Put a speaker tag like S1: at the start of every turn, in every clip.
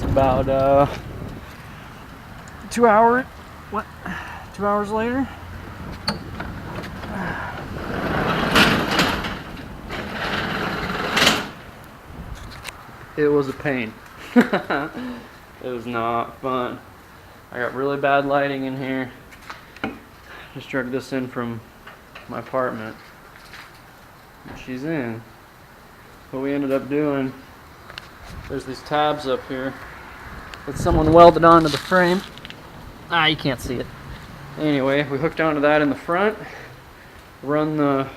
S1: It's about 2 hours. What? 2 hours later. It was a pain. It was not fun. I got really bad lighting in here. Just dragged this in from my apartment. And she's in. What we ended up doing, there's these tabs up here that someone welded onto the frame. You can't see it. Anyway, we hooked onto that in the front, run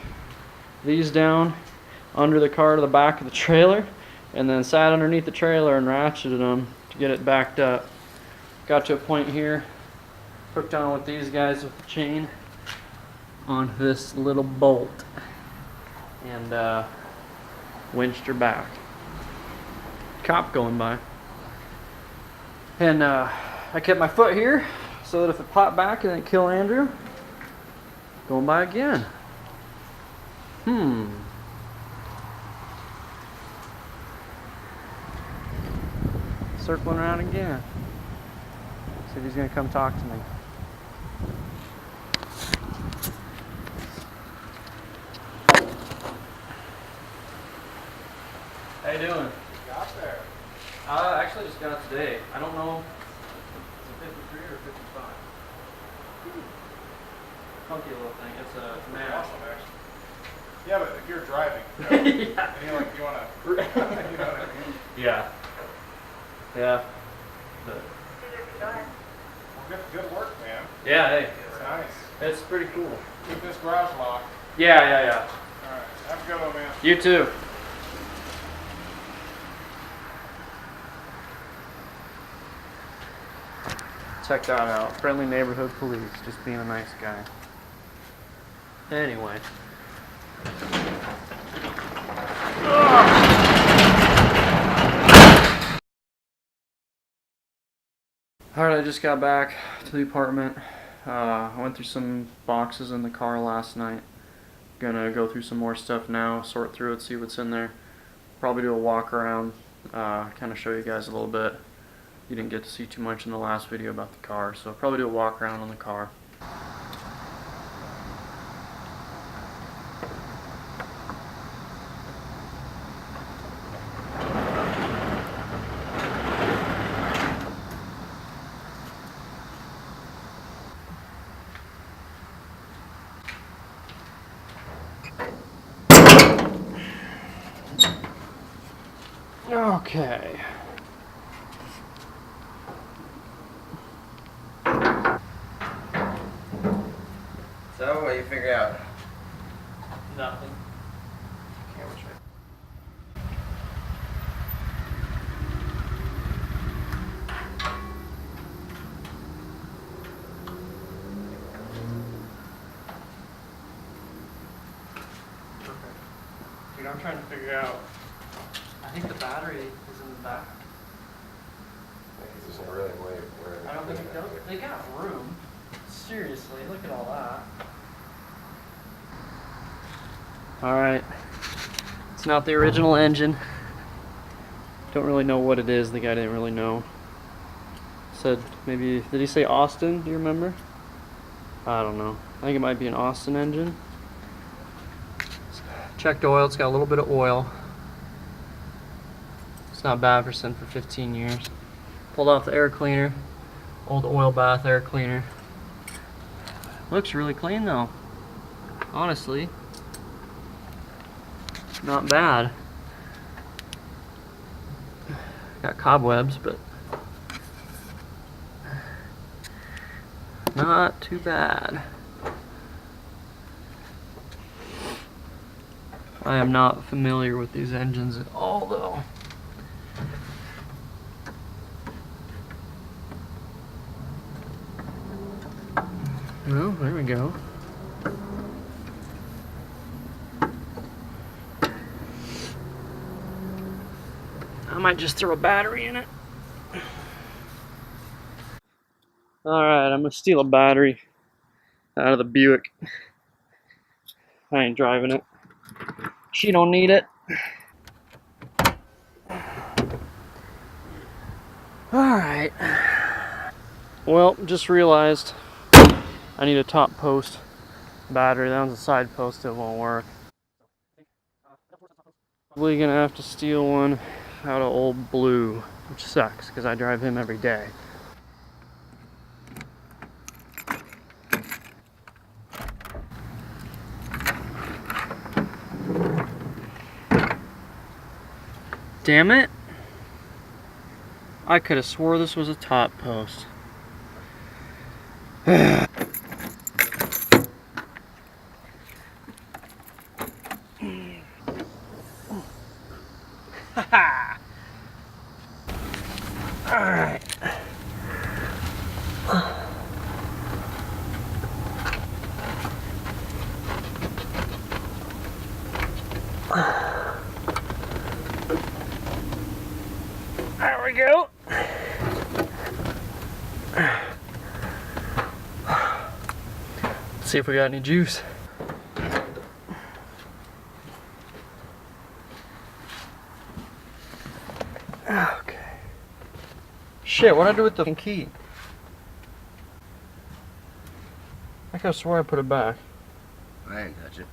S1: these down under the car to the back of the trailer, and then sat underneath the trailer and ratcheted them to get it backed up. Got to a point here, hooked on with these guys with the chain on this little bolt, and winched her back. Cop going by. And I kept my foot here so that if it popped back, it didn't kill Andrew. Going by again. Circling around again. See if he's gonna come talk to me. How you doing?
S2: Got there.
S1: I actually just got today. I don't know. Is it 53 or 55? Funky little thing. It's a Nash.
S2: Awesome, actually. Yeah, but if you're driving,
S1: Yeah.
S2: and you're like, you wanna, you know what I mean?
S1: Yeah. Yeah. But
S2: Well, good work, man.
S1: yeah, hey.
S2: It's nice.
S1: It's pretty cool.
S2: Keep this garage locked.
S1: Yeah.
S2: All right. Have a good one, man.
S1: You too. Check that out. Friendly neighborhood police. Just being a nice guy. Anyway. Alright, I just got back to the apartment. I went through some boxes in the car last night. Gonna go through some more stuff now, sort through it, see what's in there. Probably do a walk around, kind of show you guys a little bit. You didn't get to see too much in the last video about the car, so probably do a walk around on the car. Okay.
S3: So, what do you figure out?
S1: Nothing.
S3: Camera trick.
S1: Dude, I'm trying to figure out. I think the battery is in the back.
S3: There's no really way where.
S1: I don't think it does. They got room. Seriously, look at all that. Alright. It's not the original engine. Don't really know what it is. The guy didn't really know. Said maybe, did he say Austin? Do you remember? I don't know. I think it might be an Austin engine. Checked oil. It's got a little bit of oil. It's not bad for sitting for 15 years. Pulled off the air cleaner. Old oil bath air cleaner. Looks really clean though. Honestly. Not bad. Got cobwebs, but not too bad. I am not familiar with these engines at all though. Well, there we go. I might just throw a battery in it. Alright, I'm gonna steal a battery out of the Buick. I ain't driving it. She don't need it. Alright. Well, just realized I need a top post battery. That one's a side post, it won't work. Probably gonna have to steal one out of old Blue, which sucks because I drive him every day. Damn it! I could have swore this was a top post. Alright. There we go. Let's see if we got any juice. Okay. Shit, what'd I do with the key? I could have swore I put it back.
S3: I didn't touch it.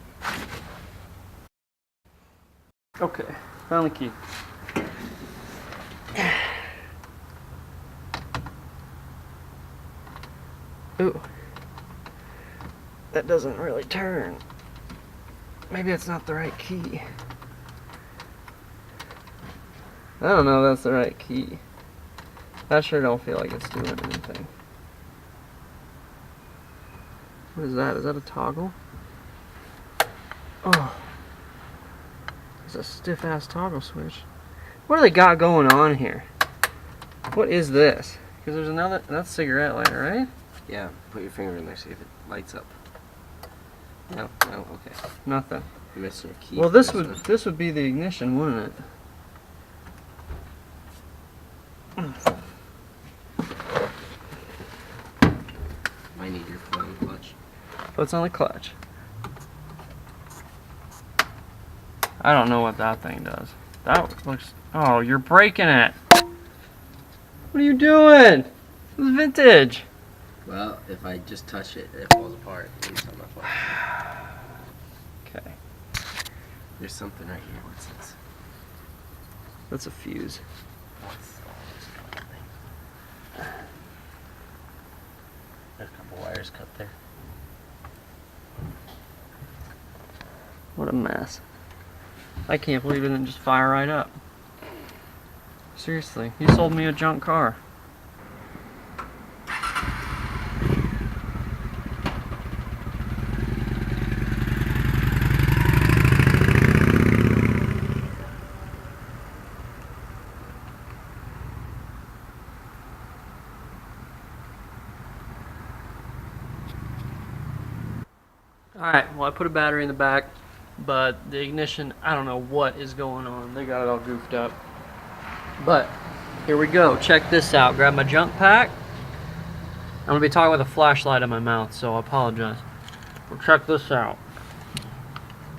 S1: Okay, found the key. Ooh. That doesn't really turn. Maybe it's not the right key. I don't know if that's the right key. I sure don't feel like it's doing anything. What is that? Is that a toggle? Oh. It's a stiff ass toggle switch. What do they got going on here? What is this? Because there's another, that's cigarette lighter, right?
S3: Yeah, put your finger in there, see if it lights up. No, no, okay.
S1: Nothing.
S3: You're missing your key.
S1: Well, this would be the ignition, wouldn't it?
S3: Might need your foot on the clutch.
S1: Foot's on the clutch. I don't know what that thing does. That looks... Oh, you're breaking it. What are you doing? It's vintage.
S3: Well, if I just touch it, it falls apart. At least on my foot.
S1: Okay.
S3: There's something right here. What's this?
S1: That's a fuse.
S3: What's all this fucking thing? There's a couple wires cut there.
S1: What a mess. I can't believe it didn't just fire right up. Seriously, you sold me a junk car. Alright, well I put a battery in the back, but the ignition, I don't know what is going on. They got it all goofed up. But, here we go. Check this out. Grab my jump pack. I'm going to be talking with a flashlight in my mouth, so I apologize. Well, check this out.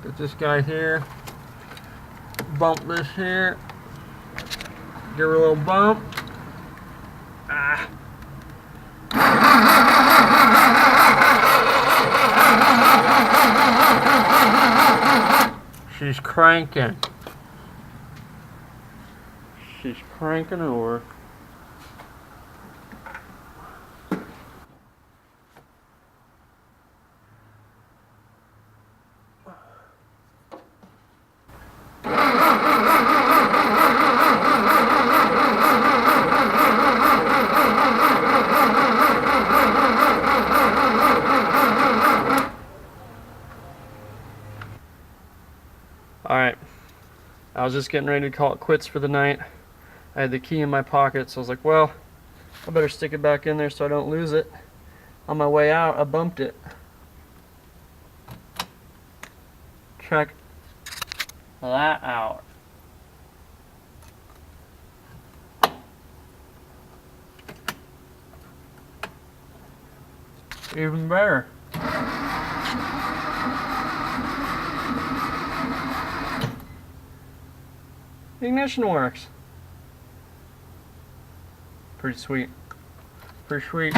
S1: Get this guy here. Bump this here. Give her a little bump. Ah. She's cranking. She's cranking over. Alright, I was just getting ready to call it quits for the night. I had the key in my pocket, so I was like, well, I better stick it back in there so I don't lose it. On my way out, I bumped it. Check that out. Even better. The ignition works. Pretty sweet. Pretty sweet.